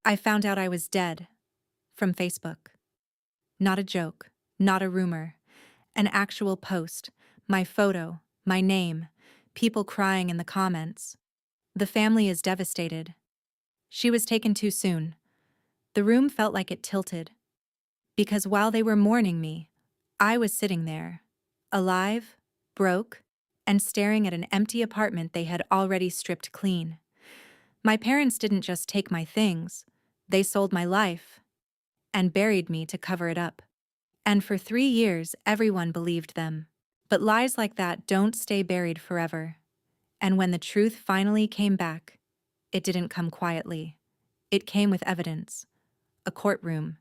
I found out I was dead from Facebook. Not a joke, not a rumor, an actual post, my photo, my name, people crying in the comments. The family is devastated. She was taken too soon. The room felt like it tilted. Because while they were mourning me, I was sitting there, alive, broke, and staring at an empty apartment they had already stripped clean. My parents didn't just take my things, they sold my life and buried me to cover it up. And for 3 years, everyone believed them. But lies like that don't stay buried forever. And when the truth finally came back, it didn't come quietly. It came with evidence, a courtroom,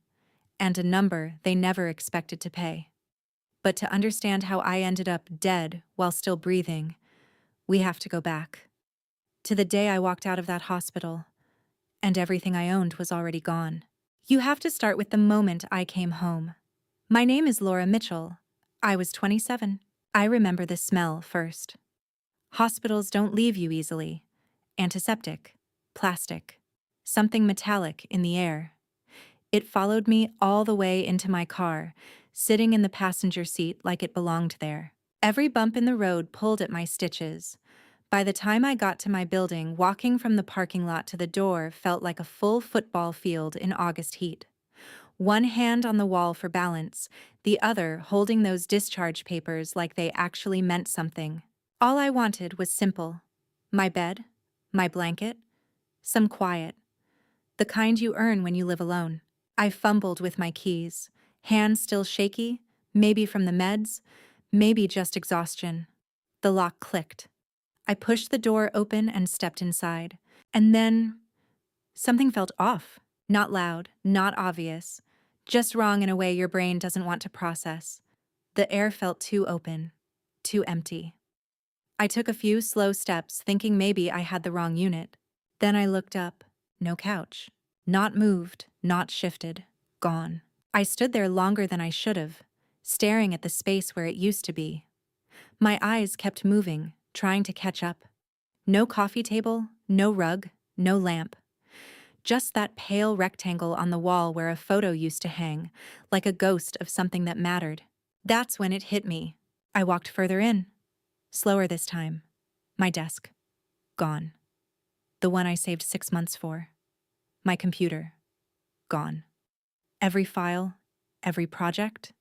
and a number they never expected to pay. But to understand how I ended up dead while still breathing, we have to go back. To the day I walked out of that hospital, and everything I owned was already gone. You have to start with the moment I came home. My name is Laura Mitchell. I was 27. I remember the smell first. Hospitals don't leave you easily. Antiseptic, plastic, something metallic in the air. It followed me all the way into my car, sitting in the passenger seat like it belonged there. Every bump in the road pulled at my stitches. By the time I got to my building, walking from the parking lot to the door felt like a full football field in August heat. One hand on the wall for balance, the other holding those discharge papers like they actually meant something. All I wanted was simple. My bed, my blanket, some quiet. The kind you earn when you live alone. I fumbled with my keys, hands still shaky, maybe from the meds, maybe just exhaustion. The lock clicked. I pushed the door open and stepped inside. And then something felt off. Not loud, not obvious, just wrong in a way your brain doesn't want to process. The air felt too open, too empty. I took a few slow steps, thinking maybe I had the wrong unit. Then I looked up. No couch. Not moved, not shifted. Gone. I stood there longer than I should have, staring at the space where it used to be. My eyes kept moving, trying to catch up. No coffee table, no rug, no lamp. Just that pale rectangle on the wall where a photo used to hang, like a ghost of something that mattered. That's when it hit me. I walked further in. Slower this time. My desk. Gone. The one I saved 6 months for. My computer. Gone. Every file, every project,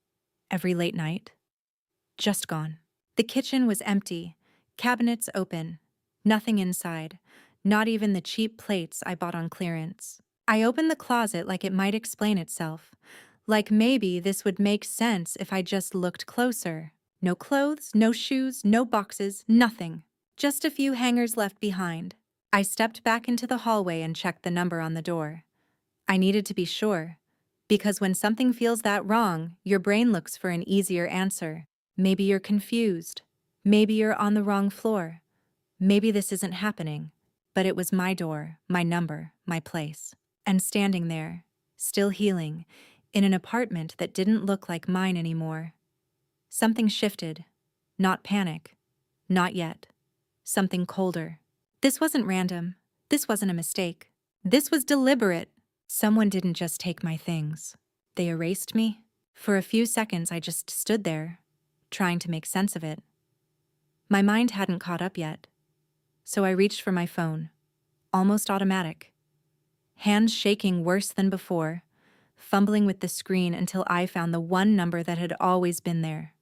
every late night. Just gone. The kitchen was empty, cabinets open, nothing inside, not even the cheap plates I bought on clearance. I opened the closet like it might explain itself, like maybe this would make sense if I just looked closer. No clothes, no shoes, no boxes, nothing. Just a few hangers left behind. I stepped back into the hallway and checked the number on the door. I needed to be sure, because when something feels that wrong, your brain looks for an easier answer. Maybe you're confused. Maybe you're on the wrong floor. Maybe this isn't happening. But it was my door, my number, my place. And standing there, still healing, in an apartment that didn't look like mine anymore. Something shifted. Not panic. Not yet. Something colder. This wasn't random. This wasn't a mistake. This was deliberate. Someone didn't just take my things. They erased me. For a few seconds I just stood there, trying to make sense of it. My mind hadn't caught up yet. So I reached for my phone. Almost automatic. Hands shaking worse than before, fumbling with the screen until I found the one number that had always been there.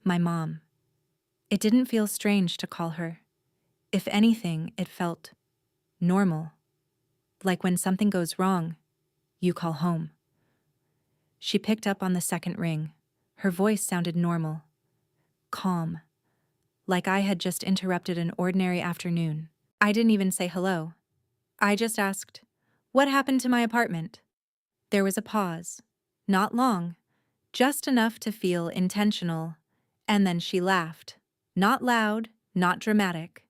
My mom. It didn't feel strange to call her. If anything, it felt normal. Like when something goes wrong, you call home. She picked up on the second ring. Her voice sounded normal. Calm. Like I had just interrupted an ordinary afternoon. I didn't even say hello. I just asked, "What happened to my apartment?" There was a pause. Not long. Just enough to feel intentional. And then she laughed. Not loud, not dramatic.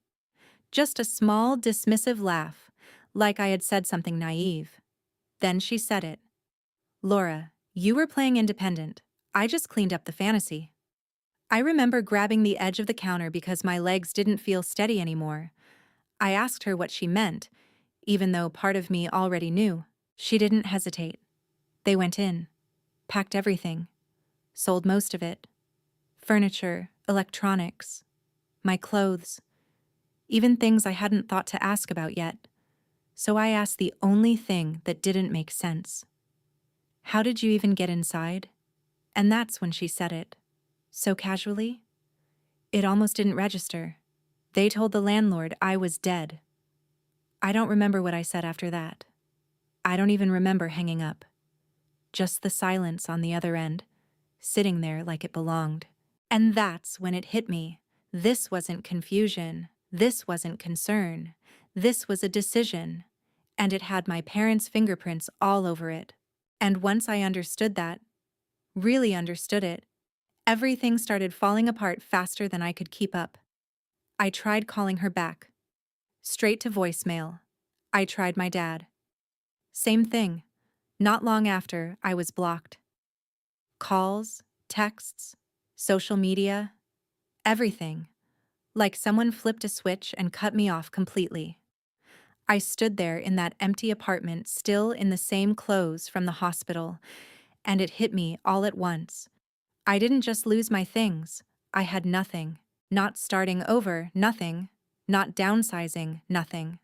Just a small, dismissive laugh, like I had said something naive. Then she said it. "Laura, you were playing independent. I just cleaned up the fantasy." I remember grabbing the edge of the counter because my legs didn't feel steady anymore. I asked her what she meant, even though part of me already knew. She didn't hesitate. They went in, packed everything, sold most of it. Furniture, electronics, my clothes, even things I hadn't thought to ask about yet. So I asked the only thing that didn't make sense. How did you even get inside? And that's when she said it. So casually, it almost didn't register. They told the landlord I was dead. I don't remember what I said after that. I don't even remember hanging up. Just the silence on the other end, sitting there like it belonged. And that's when it hit me. This wasn't confusion. This wasn't concern. This was a decision. And it had my parents' fingerprints all over it. And once I understood that, really understood it, everything started falling apart faster than I could keep up. I tried calling her back. Straight to voicemail. I tried my dad. Same thing. Not long after, I was blocked. Calls, texts, social media, everything. Like someone flipped a switch and cut me off completely. I stood there in that empty apartment, still in the same clothes from the hospital, and it hit me all at once. I didn't just lose my things. I had nothing. Not starting over, nothing. Not downsizing, nothing.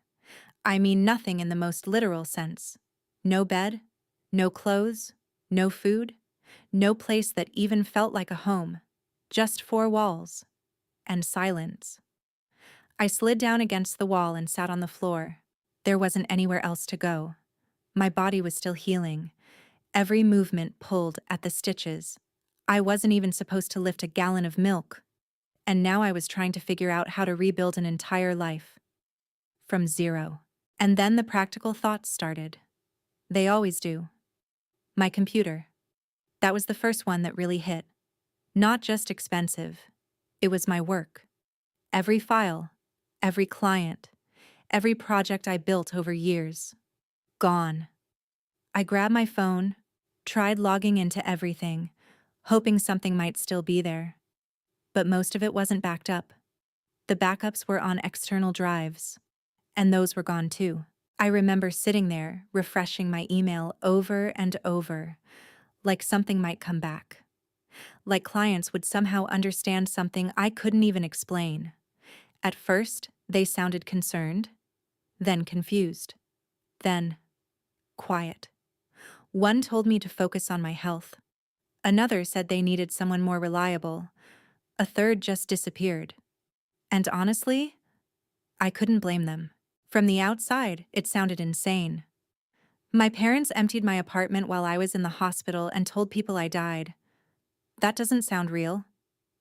I mean nothing in the most literal sense. No bed, no clothes, no food, no place that even felt like a home. Just four walls. And silence. I slid down against the wall and sat on the floor. There wasn't anywhere else to go. My body was still healing. Every movement pulled at the stitches. I wasn't even supposed to lift a gallon of milk. And now I was trying to figure out how to rebuild an entire life. From zero. And then the practical thoughts started. They always do. My computer. That was the first one that really hit. Not just expensive. It was my work. Every file, every client, every project I built over years. Gone. I grabbed my phone, tried logging into everything, hoping something might still be there. But most of it wasn't backed up. The backups were on external drives, and those were gone too. I remember sitting there, refreshing my email over and over, like something might come back. Like clients would somehow understand something I couldn't even explain. At first, they sounded concerned, then confused, then quiet. One told me to focus on my health. Another said they needed someone more reliable. A third just disappeared. And honestly, I couldn't blame them. From the outside, it sounded insane. My parents emptied my apartment while I was in the hospital and told people I died. That doesn't sound real.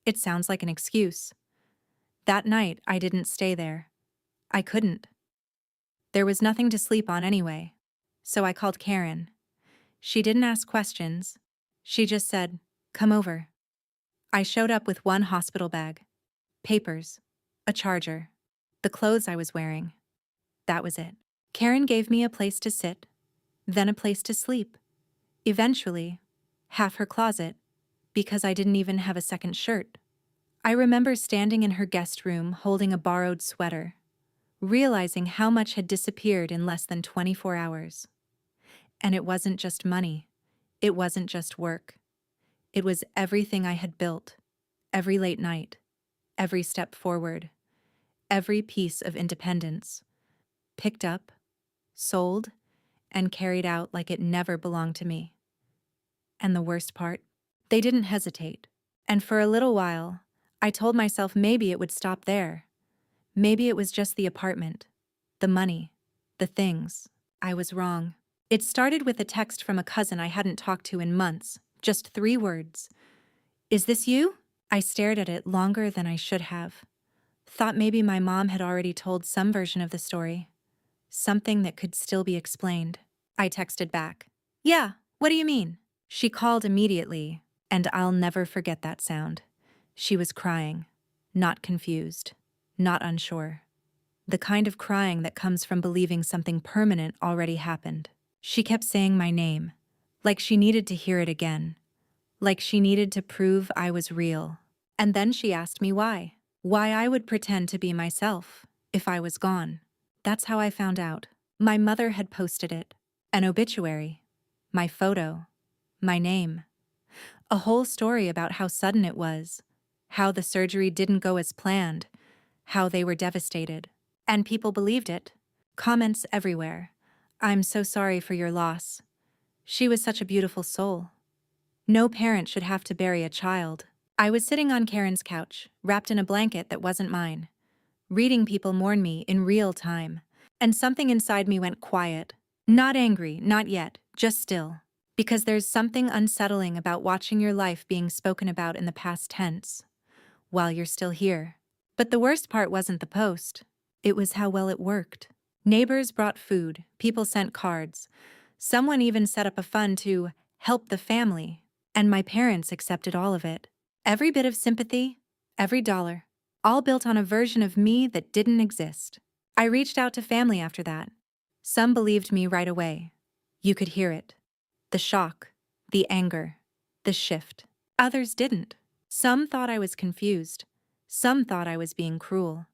It sounds like an excuse. That night, I didn't stay there. I couldn't. There was nothing to sleep on anyway. So I called Karen. She didn't ask questions. She just said, "Come over." I showed up with one hospital bag, papers, a charger, the clothes I was wearing. That was it. Karen gave me a place to sit, then a place to sleep. Eventually, half her closet, because I didn't even have a second shirt. I remember standing in her guest room holding a borrowed sweater, realizing how much had disappeared in less than 24 hours. And it wasn't just money. It wasn't just work. It was everything I had built, every late night, every step forward, every piece of independence, picked up, sold, and carried out like it never belonged to me. And the worst part? They didn't hesitate. And for a little while, I told myself maybe it would stop there. Maybe it was just the apartment, the money, the things. I was wrong. It started with a text from a cousin I hadn't talked to in months, just 3 words. "Is this you?" I stared at it longer than I should have. Thought maybe my mom had already told some version of the story. Something that could still be explained. I texted back. "Yeah, what do you mean?" She called immediately, and I'll never forget that sound. She was crying, not confused, not unsure. The kind of crying that comes from believing something permanent already happened. She kept saying my name, like she needed to hear it again, like she needed to prove I was real. And then she asked me why I would pretend to be myself if I was gone. That's how I found out. My mother had posted it. An obituary. My photo. My name. A whole story about how sudden it was, how the surgery didn't go as planned, how they were devastated. And people believed it. Comments everywhere. I'm so sorry for your loss. She was such a beautiful soul. No parent should have to bury a child. I was sitting on Karen's couch, wrapped in a blanket that wasn't mine, reading people mourn me in real time. And something inside me went quiet. Not angry, not yet, just still. Because there's something unsettling about watching your life being spoken about in the past tense, while you're still here. But the worst part wasn't the post. It was how well it worked. Neighbors brought food, people sent cards. Someone even set up a fund to help the family, and my parents accepted all of it. Every bit of sympathy, every dollar, all built on a version of me that didn't exist. I reached out to family after that. Some believed me right away. You could hear it. The shock, the anger, the shift. Others didn't. Some thought I was confused. Some thought I was being cruel.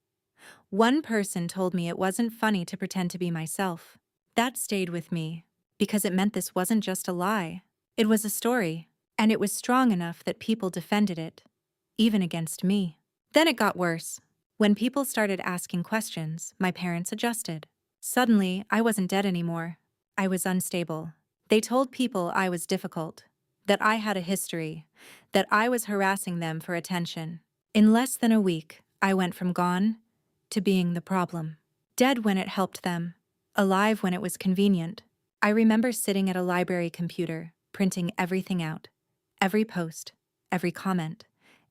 One person told me it wasn't funny to pretend to be myself. That stayed with me, because it meant this wasn't just a lie. It was a story, and it was strong enough that people defended it, even against me. Then it got worse. When people started asking questions, my parents adjusted. Suddenly, I wasn't dead anymore. I was unstable. They told people I was difficult, that I had a history, that I was harassing them for attention. In less than a week, I went from gone to being the problem. Dead when it helped them, alive when it was convenient. I remember sitting at a library computer, printing everything out. Every post, every comment,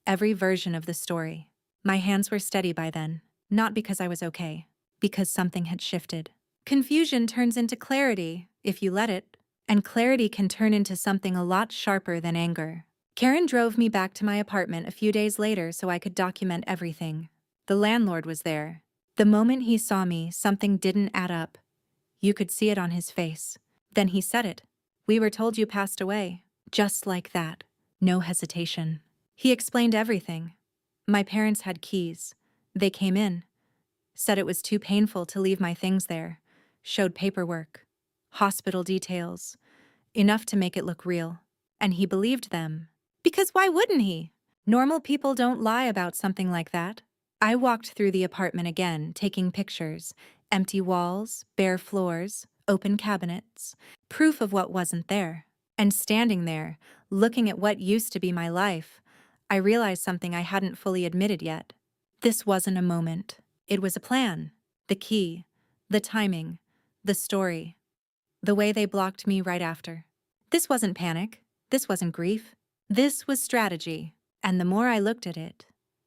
every version of the story. My hands were steady by then, not because I was okay, because something had shifted. Confusion turns into clarity, if you let it, and clarity can turn into something a lot sharper than anger. Karen drove me back to my apartment a few days later so I could document everything. The landlord was there. The moment he saw me, something didn't add up. You could see it on his face. Then he said it. We were told you passed away. Just like that. No hesitation. He explained everything. My parents had keys. They came in. Said it was too painful to leave my things there. Showed paperwork. Hospital details. Enough to make it look real. And he believed them. Because why wouldn't he? Normal people don't lie about something like that. I walked through the apartment again, taking pictures. Empty walls, bare floors, open cabinets. Proof of what wasn't there. And standing there, looking at what used to be my life, I realized something I hadn't fully admitted yet. This wasn't a moment. It was a plan. The key. The timing. The story. The way they blocked me right after. This wasn't panic. This wasn't grief. This was strategy. And the more I looked at it,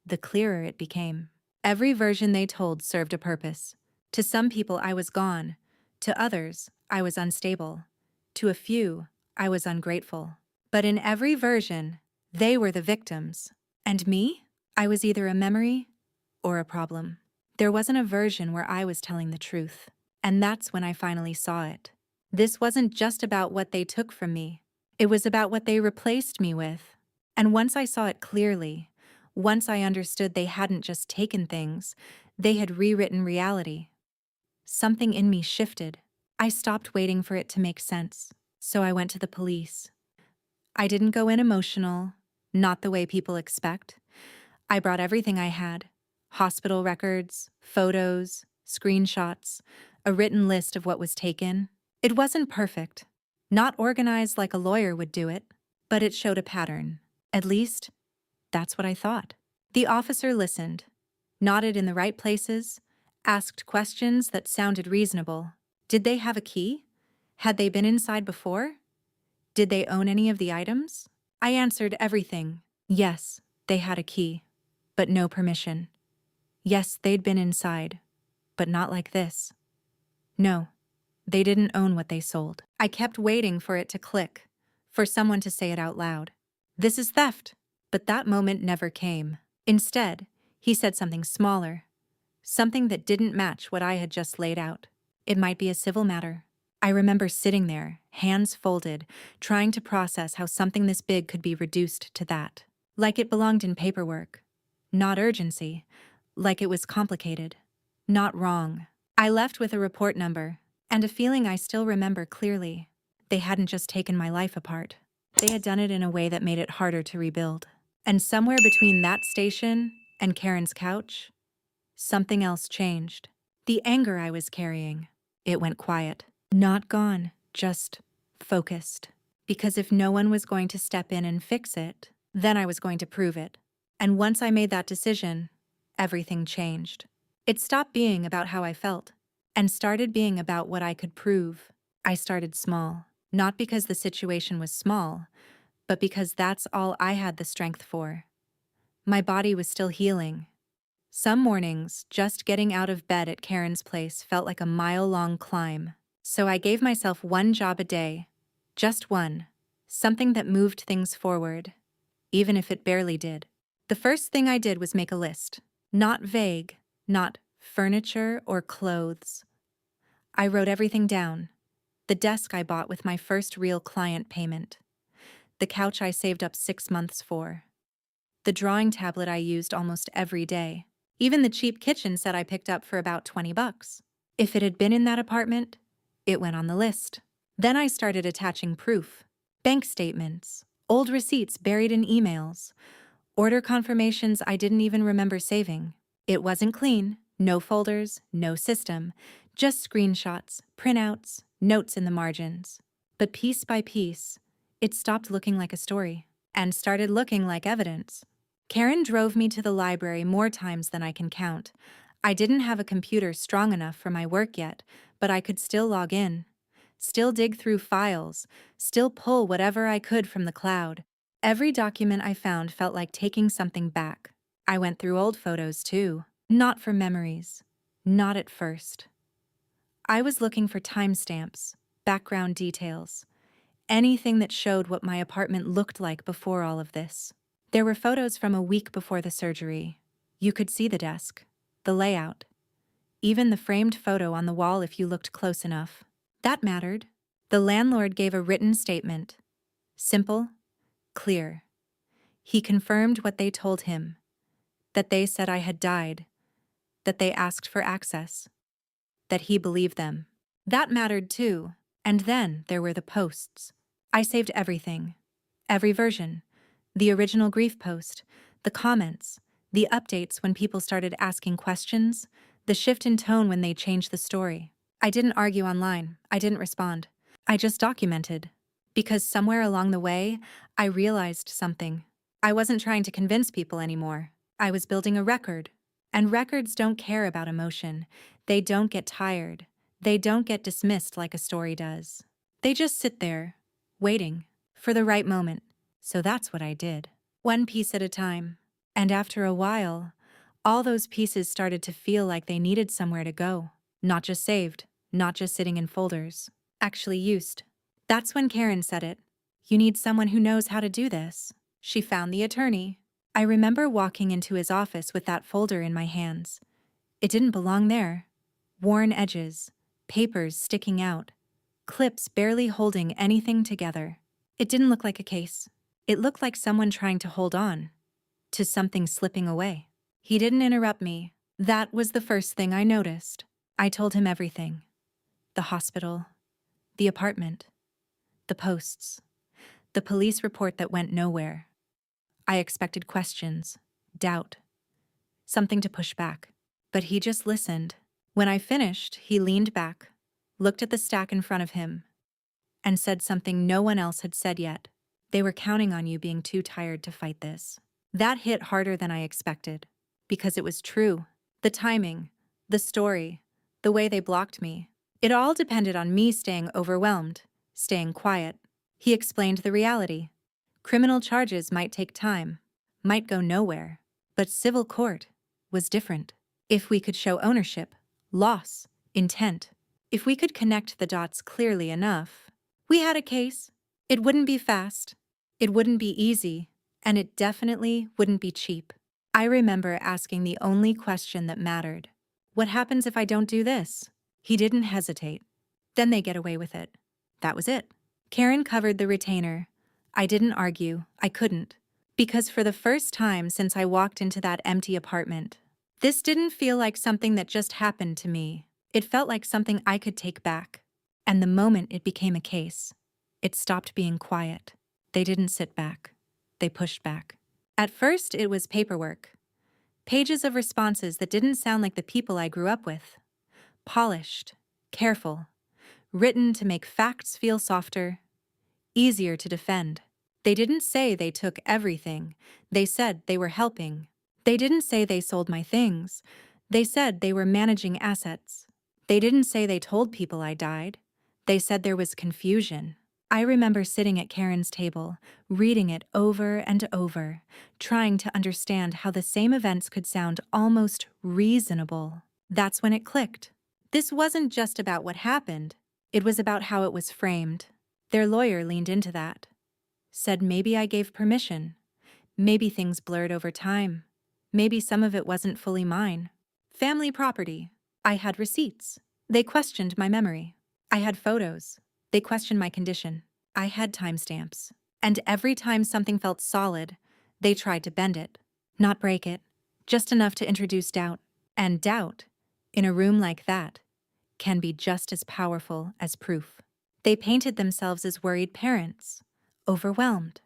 the clearer it became. Every version they told served a purpose. To some people, I was gone. To others, I was unstable. To a few, I was ungrateful. But in every version, they were the victims. And me? I was either a memory or a problem. There wasn't a version where I was telling the truth. And that's when I finally saw it. This wasn't just about what they took from me. It was about what they replaced me with. And once I saw it clearly, once I understood they hadn't just taken things, they had rewritten reality. Something in me shifted. I stopped waiting for it to make sense. So I went to the police. I didn't go in emotional, not the way people expect. I brought everything I had. Hospital records, photos, screenshots, a written list of what was taken. It wasn't perfect. Not organized like a lawyer would do it, but it showed a pattern. At least, that's what I thought. The officer listened, nodded in the right places, asked questions that sounded reasonable. Did they have a key? Had they been inside before? Did they own any of the items? I answered everything. Yes, they had a key, but no permission. Yes, they'd been inside, but not like this. No, they didn't own what they sold. I kept waiting for it to click, for someone to say it out loud. This is theft. But that moment never came. Instead, he said something smaller, something that didn't match what I had just laid out. It might be a civil matter. I remember sitting there, hands folded, trying to process how something this big could be reduced to that. Like it belonged in paperwork. Not urgency. Like it was complicated. Not wrong. I left with a report number, And a feeling I still remember clearly. They hadn't just taken my life apart. They had done it in a way that made it harder to rebuild. And somewhere between that station and Karen's couch, something else changed. The anger I was carrying, it went quiet. Not gone, just focused. Because if no one was going to step in and fix it, then I was going to prove it. And once I made that decision, everything changed. It stopped being about how I felt and started being about what I could prove. I started small, not because the situation was small, but because that's all I had the strength for. My body was still healing. Some mornings, just getting out of bed at Karen's place felt like a mile-long climb. So I gave myself one job a day, just one, something that moved things forward, even if it barely did. The first thing I did was make a list. Not vague, not furniture or clothes. I wrote everything down. The desk I bought with my first real client payment. The couch I saved up 6 months for. The drawing tablet I used almost every day. Even the cheap kitchen set I picked up for about $20. If it had been in that apartment, it went on the list. Then I started attaching proof. Bank statements, old receipts buried in emails, order confirmations I didn't even remember saving. It wasn't clean, no folders, no system, just screenshots, printouts, notes in the margins. But piece by piece, it stopped looking like a story and started looking like evidence. Karen drove me to the library more times than I can count. I didn't have a computer strong enough for my work yet, but I could still log in, still dig through files, still pull whatever I could from the cloud. Every document I found felt like taking something back. I went through old photos too, not for memories, not at first. I was looking for timestamps, background details, anything that showed what my apartment looked like before all of this. There were photos from a week before the surgery. You could see the desk, the layout, even the framed photo on the wall if you looked close enough. That mattered. The landlord gave a written statement. Simple, clear. He confirmed what they told him, that they said I had died, that they asked for access, that he believed them. That mattered too. And then there were the posts. I saved everything, every version. The original grief post, the comments, the updates when people started asking questions, the shift in tone when they changed the story. I didn't argue online. I didn't respond. I just documented. Because somewhere along the way, I realized something. I wasn't trying to convince people anymore. I was building a record. And records don't care about emotion. They don't get tired. They don't get dismissed like a story does. They just sit there, waiting for the right moment. So that's what I did. One piece at a time. And after a while, all those pieces started to feel like they needed somewhere to go. Not just saved, not just sitting in folders. Actually used. That's when Karen said it. You need someone who knows how to do this. She found the attorney. I remember walking into his office with that folder in my hands. It didn't belong there. Worn edges, papers sticking out, clips barely holding anything together. It didn't look like a case. It looked like someone trying to hold on to something slipping away. He didn't interrupt me. That was the first thing I noticed. I told him everything. The hospital, the apartment, the posts, the police report that went nowhere. I expected questions, doubt, something to push back. But he just listened. When I finished, he leaned back, looked at the stack in front of him, and said something no one else had said yet. They were counting on you being too tired to fight this. That hit harder than I expected, because it was true. The timing, the story, the way they blocked me. It all depended on me staying overwhelmed, staying quiet. He explained the reality. Criminal charges might take time, might go nowhere, but civil court was different. If we could show ownership, loss, intent, if we could connect the dots clearly enough, we had a case. It wouldn't be fast, it wouldn't be easy, and it definitely wouldn't be cheap. I remember asking the only question that mattered. What happens if I don't do this? He didn't hesitate. Then they get away with it. That was it. Karen covered the retainer. I didn't argue. I couldn't. Because for the first time since I walked into that empty apartment, this didn't feel like something that just happened to me. It felt like something I could take back. And the moment it became a case, it stopped being quiet. They didn't sit back. They pushed back. At first, it was paperwork. Pages of responses that didn't sound like the people I grew up with. Polished, careful, written to make facts feel softer, easier to defend. They didn't say they took everything. They said they were helping. They didn't say they sold my things. They said they were managing assets. They didn't say they told people I died. They said there was confusion. I remember sitting at Karen's table, reading it over and over, trying to understand how the same events could sound almost reasonable. That's when it clicked. This wasn't just about what happened. It was about how it was framed. Their lawyer leaned into that. Said maybe I gave permission. Maybe things blurred over time. Maybe some of it wasn't fully mine. Family property. I had receipts. They questioned my memory. I had photos. They questioned my condition. I had timestamps. And every time something felt solid, they tried to bend it. Not break it. Just enough to introduce doubt. And doubt, in a room like that, can be just as powerful as proof. They painted themselves as worried parents, overwhelmed,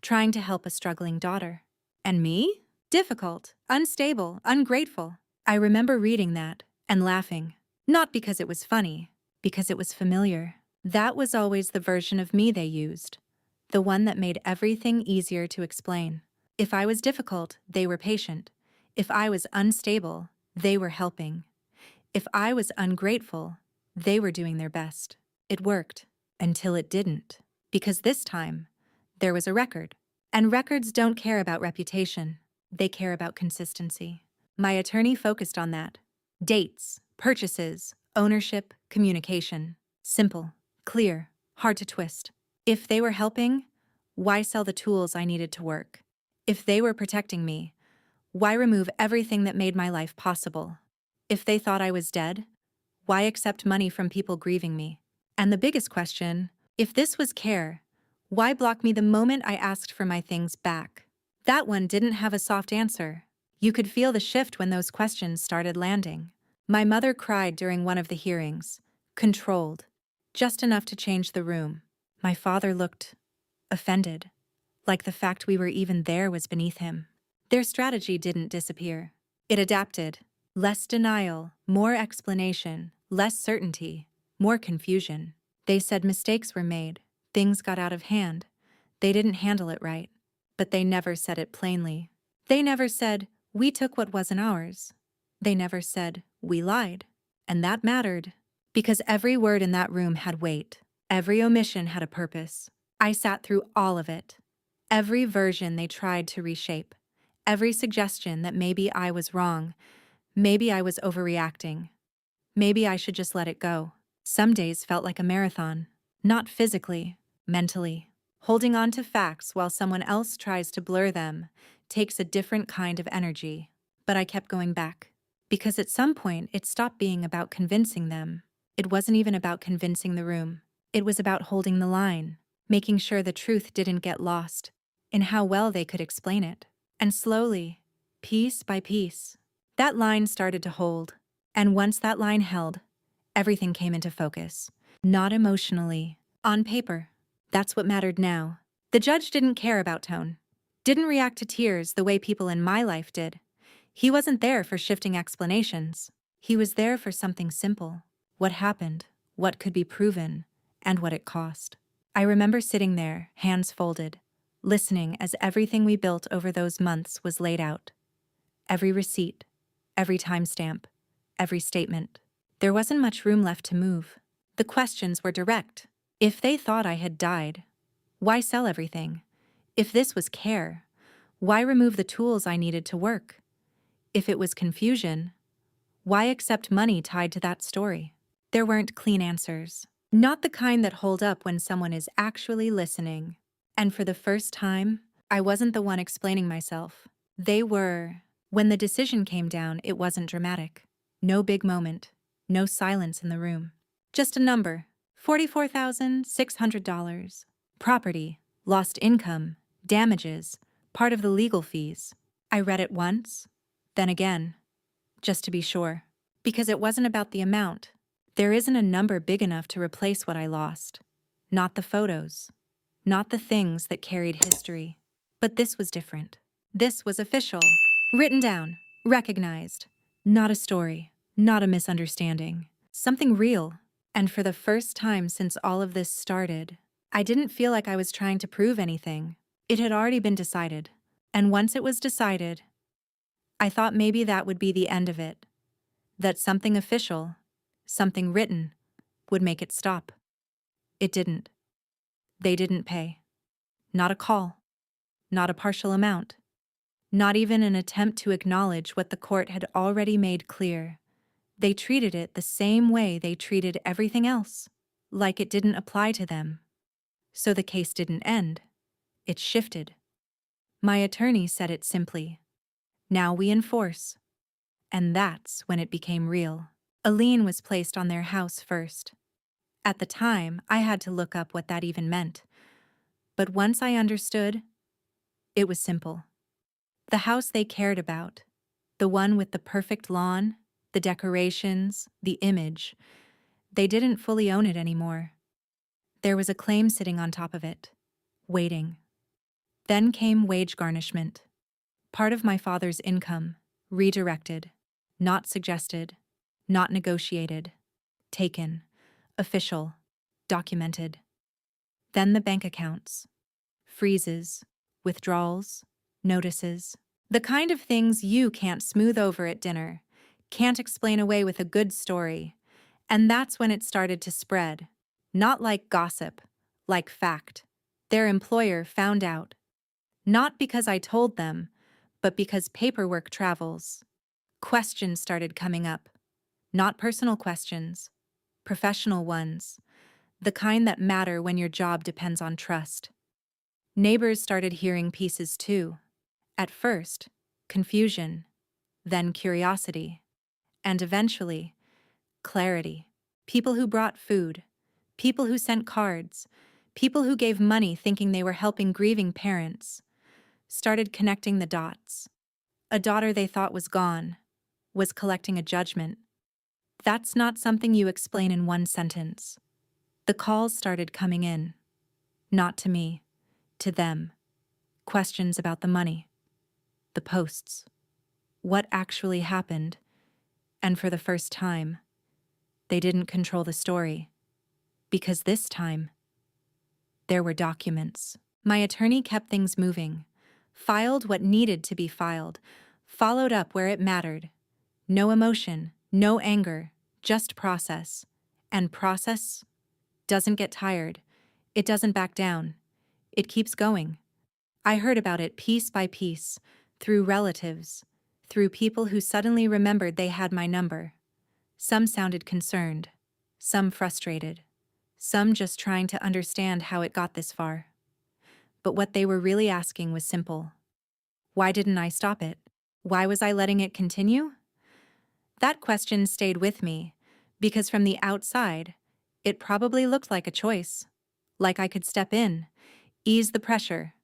trying to help a struggling daughter. And me? Difficult, unstable, ungrateful. I remember reading that and laughing. Not because it was funny, because it was familiar. That was always the version of me they used, the one that made everything easier to explain. If I was difficult, they were patient. If I was unstable, they were helping. If I was ungrateful, they were doing their best. It worked, until it didn't. Because this time, there was a record. And records don't care about reputation. They care about consistency. My attorney focused on that. Dates, purchases, ownership, communication. Simple, clear, hard to twist. If they were helping, why sell the tools I needed to work? If they were protecting me, why remove everything that made my life possible? If they thought I was dead, why accept money from people grieving me? And the biggest question, if this was care, why block me the moment I asked for my things back? That one didn't have a soft answer. You could feel the shift when those questions started landing. My mother cried during one of the hearings, controlled, just enough to change the room. My father looked offended, like the fact we were even there was beneath him. Their strategy didn't disappear. It adapted. Less denial, more explanation, less certainty, more confusion. They said mistakes were made, things got out of hand. They didn't handle it right, but they never said it plainly. They never said, we took what wasn't ours. They never said, we lied. And that mattered, because every word in that room had weight. Every omission had a purpose. I sat through all of it. Every version they tried to reshape. Every suggestion that maybe I was wrong. Maybe I was overreacting. Maybe I should just let it go. Some days felt like a marathon. Not physically, mentally. Holding on to facts while someone else tries to blur them takes a different kind of energy. But I kept going back. Because at some point it stopped being about convincing them. It wasn't even about convincing the room. It was about holding the line, making sure the truth didn't get lost in how well they could explain it. And slowly, piece by piece, that line started to hold. And once that line held, everything came into focus. Not emotionally, on paper. That's what mattered now. The judge didn't care about tone. Didn't react to tears the way people in my life did. He wasn't there for shifting explanations. He was there for something simple. What happened, what could be proven, and what it cost. I remember sitting there, hands folded, listening as everything we built over those months was laid out. Every receipt, every timestamp, every statement. There wasn't much room left to move. The questions were direct. If they thought I had died, why sell everything? If this was care, why remove the tools I needed to work? If it was confusion, why accept money tied to that story? There weren't clean answers. Not the kind that hold up when someone is actually listening. And for the first time, I wasn't the one explaining myself. They were. When the decision came down, it wasn't dramatic. No big moment. No silence in the room. Just a number. $44,600. Property. Lost income. Damages. Part of the legal fees. I read it once, then again, just to be sure. Because it wasn't about the amount. There isn't a number big enough to replace what I lost. Not the photos. Not the things that carried history. But this was different. This was official. Written down. Recognized. Not a story. Not a misunderstanding. Something real. And for the first time since all of this started, I didn't feel like I was trying to prove anything. It had already been decided. And once it was decided, I thought maybe that would be the end of it. That something official, something written, would make it stop. It didn't. They didn't pay. Not a call. Not a partial amount. Not even an attempt to acknowledge what the court had already made clear. They treated it the same way they treated everything else, like it didn't apply to them. So the case didn't end. It shifted. My attorney said it simply. Now we enforce. And that's when it became real. A lien was placed on their house first. At the time, I had to look up what that even meant. But once I understood, it was simple. The house they cared about, the one with the perfect lawn, the decorations, the image, they didn't fully own it anymore. There was a claim sitting on top of it, waiting. Then came wage garnishment. Part of my father's income, redirected, not suggested, not negotiated, taken, official, documented. Then the bank accounts, freezes, withdrawals, notices. The kind of things you can't smooth over at dinner, can't explain away with a good story. And that's when it started to spread. Not like gossip, like fact. Their employer found out. Not because I told them, but because paperwork travels. Questions started coming up. Not personal questions, professional ones. The kind that matter when your job depends on trust. Neighbors started hearing pieces too. At first, confusion, then curiosity, and eventually, clarity. People who brought food, people who sent cards, people who gave money thinking they were helping grieving parents, started connecting the dots. A daughter they thought was gone was collecting a judgment. That's not something you explain in one sentence. The calls started coming in. Not to me, to them. Questions about the money, the posts, what actually happened, and for the first time, they didn't control the story. Because this time, there were documents. My attorney kept things moving, filed what needed to be filed, followed up where it mattered. No emotion, no anger, just process. And process doesn't get tired. It doesn't back down. It keeps going. I heard about it piece by piece, through relatives, through people who suddenly remembered they had my number. Some sounded concerned, some frustrated, some just trying to understand how it got this far. But what they were really asking was simple. Why didn't I stop it? Why was I letting it continue? That question stayed with me, because from the outside, it probably looked like a choice. Like I could step in, ease the pressure,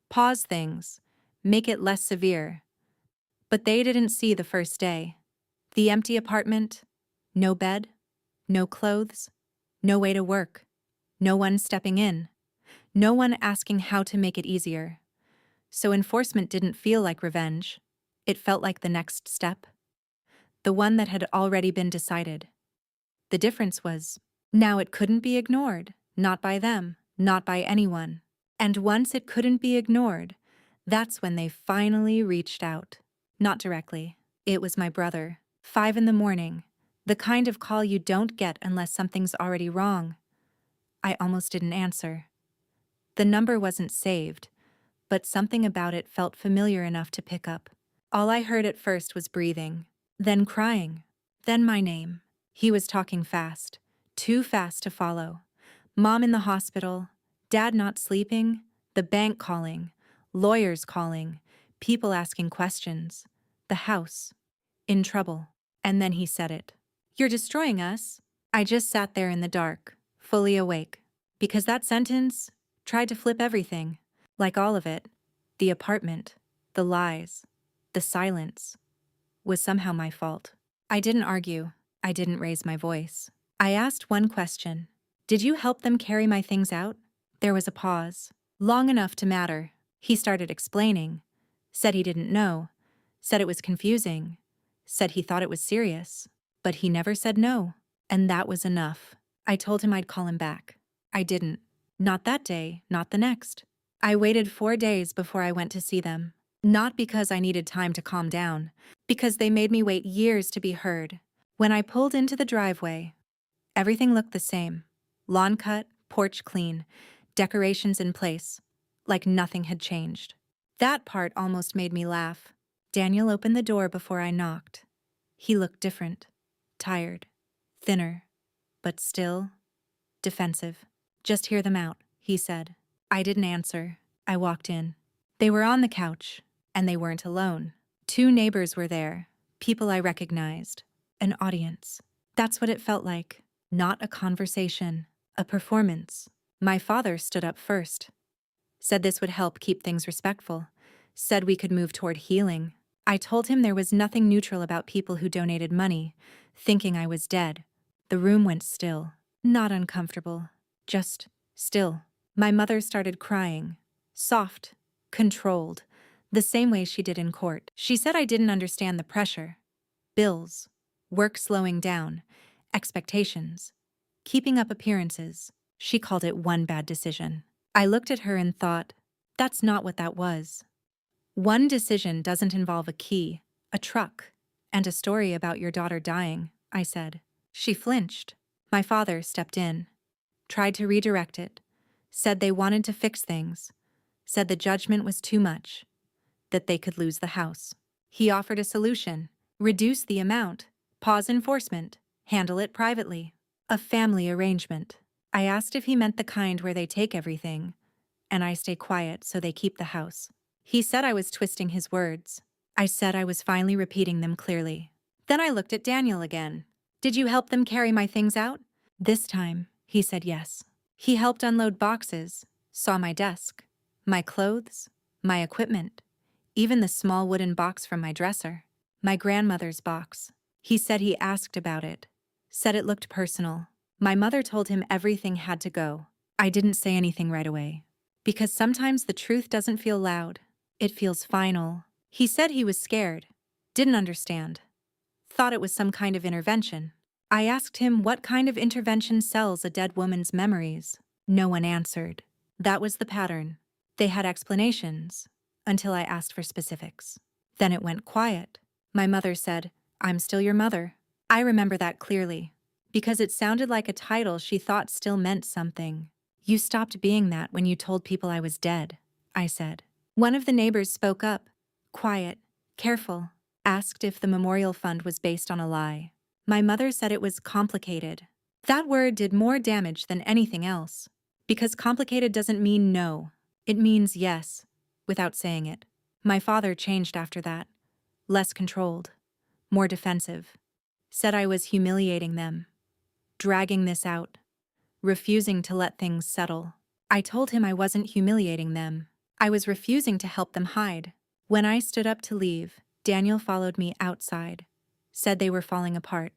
pause things, make it less severe. But they didn't see the first day. The empty apartment, no bed, no clothes, no way to work, no one stepping in, no one asking how to make it easier. So enforcement didn't feel like revenge. It felt like the next step. The one that had already been decided. The difference was, now it couldn't be ignored, not by them, not by anyone. And once it couldn't be ignored, that's when they finally reached out. Not directly. It was my brother. 5 a.m, the kind of call you don't get unless something's already wrong. I almost didn't answer. The number wasn't saved, but something about it felt familiar enough to pick up. All I heard at first was breathing, then crying, then my name. He was talking fast, too fast to follow. Mom in the hospital, Dad not sleeping, the bank calling, lawyers calling, people asking questions, the house, in trouble. And then he said it. You're destroying us. I just sat there in the dark, fully awake, because that sentence tried to flip everything, like all of it. The apartment, the lies, the silence, was somehow my fault. I didn't argue. I didn't raise my voice. I asked one question. Did you help them carry my things out? There was a pause, long enough to matter. He started explaining. Said he didn't know. Said it was confusing. Said he thought it was serious. But he never said no. And that was enough. I told him I'd call him back. I didn't. Not that day, not the next. I waited 4 days before I went to see them. Not because I needed time to calm down, because they made me wait years to be heard. When I pulled into the driveway, everything looked the same. Lawn cut, porch clean, decorations in place, like nothing had changed. That part almost made me laugh. Daniel opened the door before I knocked. He looked different, tired, thinner, but still defensive. Just hear them out, he said. I didn't answer. I walked in. They were on the couch, and they weren't alone. 2 neighbors were there, people I recognized, an audience. That's what it felt like. Not a conversation, a performance. My father stood up first. Said this would help keep things respectful. Said we could move toward healing. I told him there was nothing neutral about people who donated money, thinking I was dead. The room went still. Not uncomfortable. Just still. My mother started crying. Soft. Controlled. The same way she did in court. She said I didn't understand the pressure. Bills. Work slowing down. Expectations. Keeping up appearances. She called it one bad decision. I looked at her and thought, that's not what that was. One decision doesn't involve a key, a truck, and a story about your daughter dying, I said. She flinched. My father stepped in. Tried to redirect it. Said they wanted to fix things. Said the judgment was too much. That they could lose the house. He offered a solution. Reduce the amount. Pause enforcement. Handle it privately. A family arrangement. I asked if he meant the kind where they take everything, and I stay quiet so they keep the house. He said I was twisting his words. I said I was finally repeating them clearly. Then I looked at Daniel again. Did you help them carry my things out? This time, he said yes. He helped unload boxes, saw my desk, my clothes, my equipment, even the small wooden box from my dresser, my grandmother's box. He said he asked about it, said it looked personal. My mother told him everything had to go. I didn't say anything right away, because sometimes the truth doesn't feel loud. It feels final. He said he was scared, didn't understand, thought it was some kind of intervention. I asked him what kind of intervention sells a dead woman's memories. No one answered. That was the pattern. They had explanations, until I asked for specifics. Then it went quiet. My mother said, "I'm still your mother." I remember that clearly, because it sounded like a title she thought still meant something. You stopped being that when you told people I was dead, I said. One of the neighbors spoke up, quiet, careful, asked if the memorial fund was based on a lie. My mother said it was complicated. That word did more damage than anything else, because complicated doesn't mean no. It means yes, without saying it. My father changed after that, less controlled, more defensive. Said I was humiliating them, dragging this out, refusing to let things settle. I told him I wasn't humiliating them. I was refusing to help them hide. When I stood up to leave, Daniel followed me outside, said they were falling apart.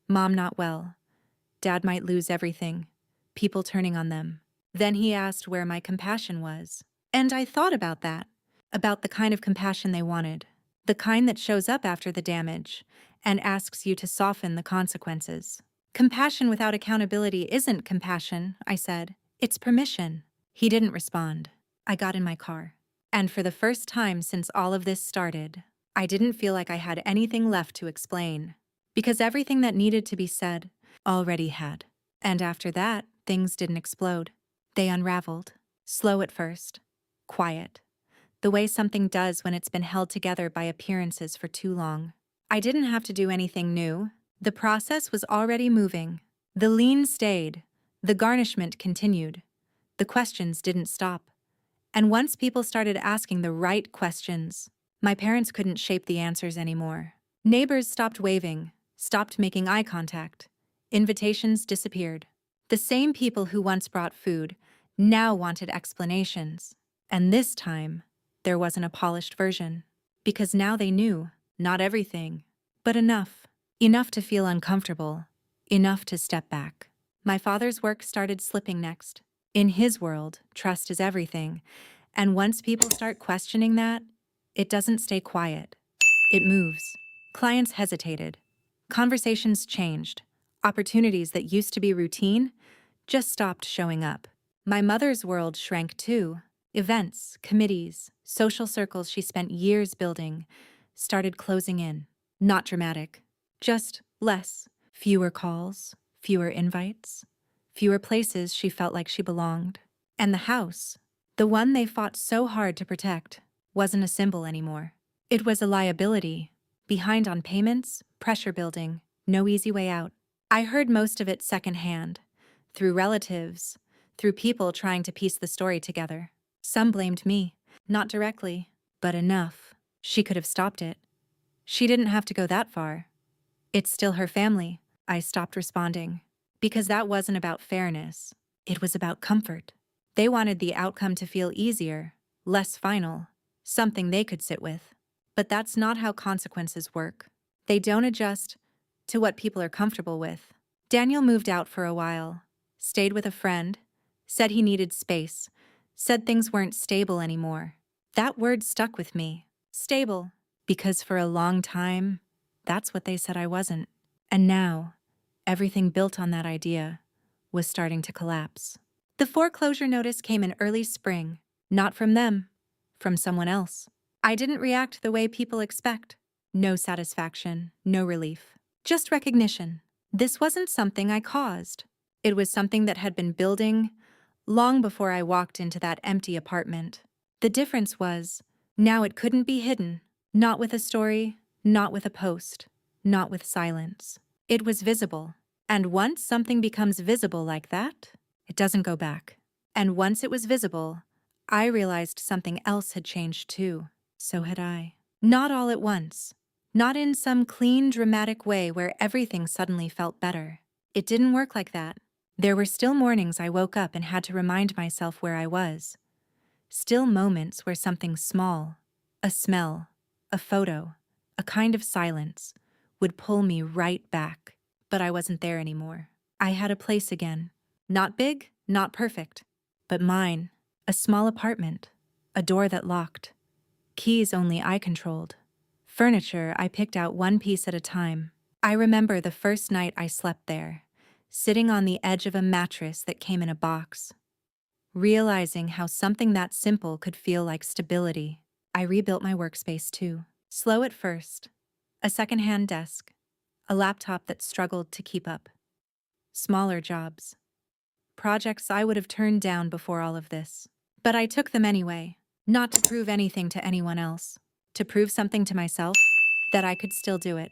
Mom not well. Dad might lose everything. People turning on them. Then he asked where my compassion was. And I thought about that, about the kind of compassion they wanted, the kind that shows up after the damage and asks you to soften the consequences. Compassion without accountability isn't compassion, I said. It's permission. He didn't respond. I got in my car. And for the first time since all of this started, I didn't feel like I had anything left to explain, because everything that needed to be said already had. And after that, things didn't explode. They unraveled. Slow at first. Quiet. The way something does when it's been held together by appearances for too long. I didn't have to do anything new. The process was already moving. The lean stayed. The garnishment continued. The questions didn't stop. And once people started asking the right questions, my parents couldn't shape the answers anymore. Neighbors stopped waving, stopped making eye contact. Invitations disappeared. The same people who once brought food now wanted explanations. And this time, there wasn't a polished version. Because now they knew, not everything, but enough. Enough to feel uncomfortable, enough to step back. My father's work started slipping next. In his world, trust is everything, and once people start questioning that, it doesn't stay quiet. It moves. Clients hesitated. Conversations changed. Opportunities that used to be routine just stopped showing up. My mother's world shrank too. Events, committees, social circles she spent years building started closing in. Not dramatic, just less. Fewer calls, fewer invites, fewer places she felt like she belonged. And the house, the one they fought so hard to protect, wasn't a symbol anymore. It was a liability, behind on payments, pressure building, no easy way out. I heard most of it secondhand, through relatives, through people trying to piece the story together. Some blamed me, not directly, but enough. She could have stopped it. She didn't have to go that far. It's still her family. I stopped responding. Because that wasn't about fairness. It was about comfort. They wanted the outcome to feel easier, less final, something they could sit with. But that's not how consequences work. They don't adjust to what people are comfortable with. Daniel moved out for a while, stayed with a friend, said he needed space, said things weren't stable anymore. That word stuck with me. Stable. Because for a long time, that's what they said I wasn't. And now, everything built on that idea was starting to collapse. The foreclosure notice came in early spring, not from them, from someone else. I didn't react the way people expect. No satisfaction, no relief, just recognition. This wasn't something I caused. It was something that had been building long before I walked into that empty apartment. The difference was, now it couldn't be hidden, not with a story, not with a post, not with silence. It was visible. And once something becomes visible like that, it doesn't go back. And once it was visible, I realized something else had changed too. So had I. Not all at once. Not in some clean, dramatic way where everything suddenly felt better. It didn't work like that. There were still mornings I woke up and had to remind myself where I was. Still moments where something small, a smell, a photo, a kind of silence, would pull me right back. But I wasn't there anymore. I had a place again. Not big, not perfect, but mine. A small apartment. A door that locked. Keys only I controlled. Furniture I picked out one piece at a time. I remember the first night I slept there, sitting on the edge of a mattress that came in a box, realizing how something that simple could feel like stability. I rebuilt my workspace too. Slow at first. A secondhand desk. A laptop that struggled to keep up. Smaller jobs. Projects I would have turned down before all of this. But I took them anyway, not to prove anything to anyone else. To prove something to myself, that I could still do it.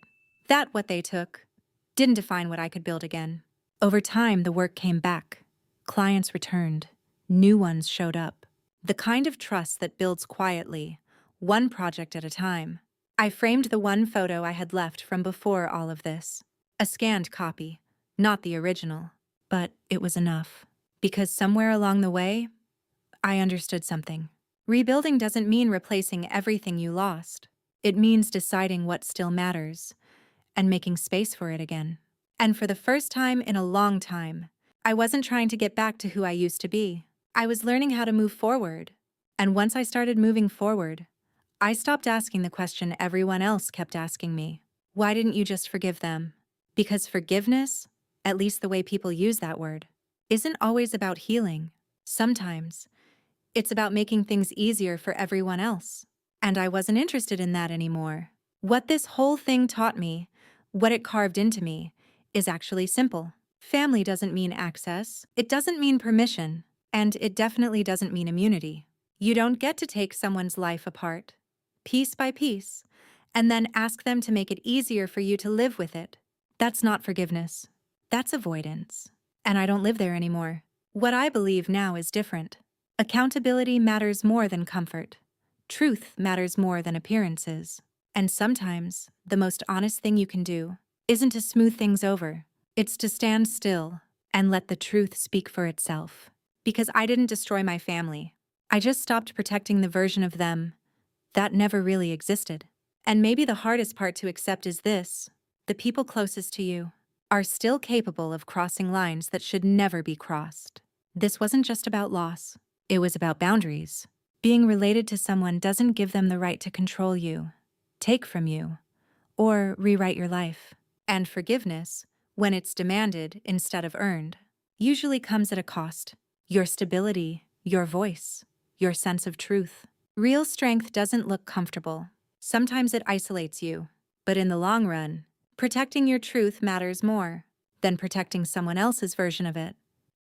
That what they took didn't define what I could build again. Over time, the work came back. Clients returned. New ones showed up. The kind of trust that builds quietly, one project at a time. I framed the one photo I had left from before all of this. A scanned copy, not the original. But it was enough. Because somewhere along the way, I understood something. Rebuilding doesn't mean replacing everything you lost. It means deciding what still matters and making space for it again. And for the first time in a long time, I wasn't trying to get back to who I used to be. I was learning how to move forward. And once I started moving forward, I stopped asking the question everyone else kept asking me. Why didn't you just forgive them? Because forgiveness, at least the way people use that word, isn't always about healing. Sometimes, it's about making things easier for everyone else. And I wasn't interested in that anymore. What this whole thing taught me, what it carved into me, is actually simple. Family doesn't mean access, it doesn't mean permission, and it definitely doesn't mean immunity. You don't get to take someone's life apart, piece by piece, and then ask them to make it easier for you to live with it. That's not forgiveness. That's avoidance. And I don't live there anymore. What I believe now is different. Accountability matters more than comfort. Truth matters more than appearances. And sometimes, the most honest thing you can do isn't to smooth things over. It's to stand still and let the truth speak for itself. Because I didn't destroy my family. I just stopped protecting the version of them that never really existed. And maybe the hardest part to accept is this. The people closest to you are still capable of crossing lines that should never be crossed. This wasn't just about loss, it was about boundaries. Being related to someone doesn't give them the right to control you, take from you, or rewrite your life. And forgiveness, when it's demanded instead of earned, usually comes at a cost. Your stability, your voice, your sense of truth. Real strength doesn't look comfortable. Sometimes it isolates you. But in the long run, protecting your truth matters more than protecting someone else's version of it.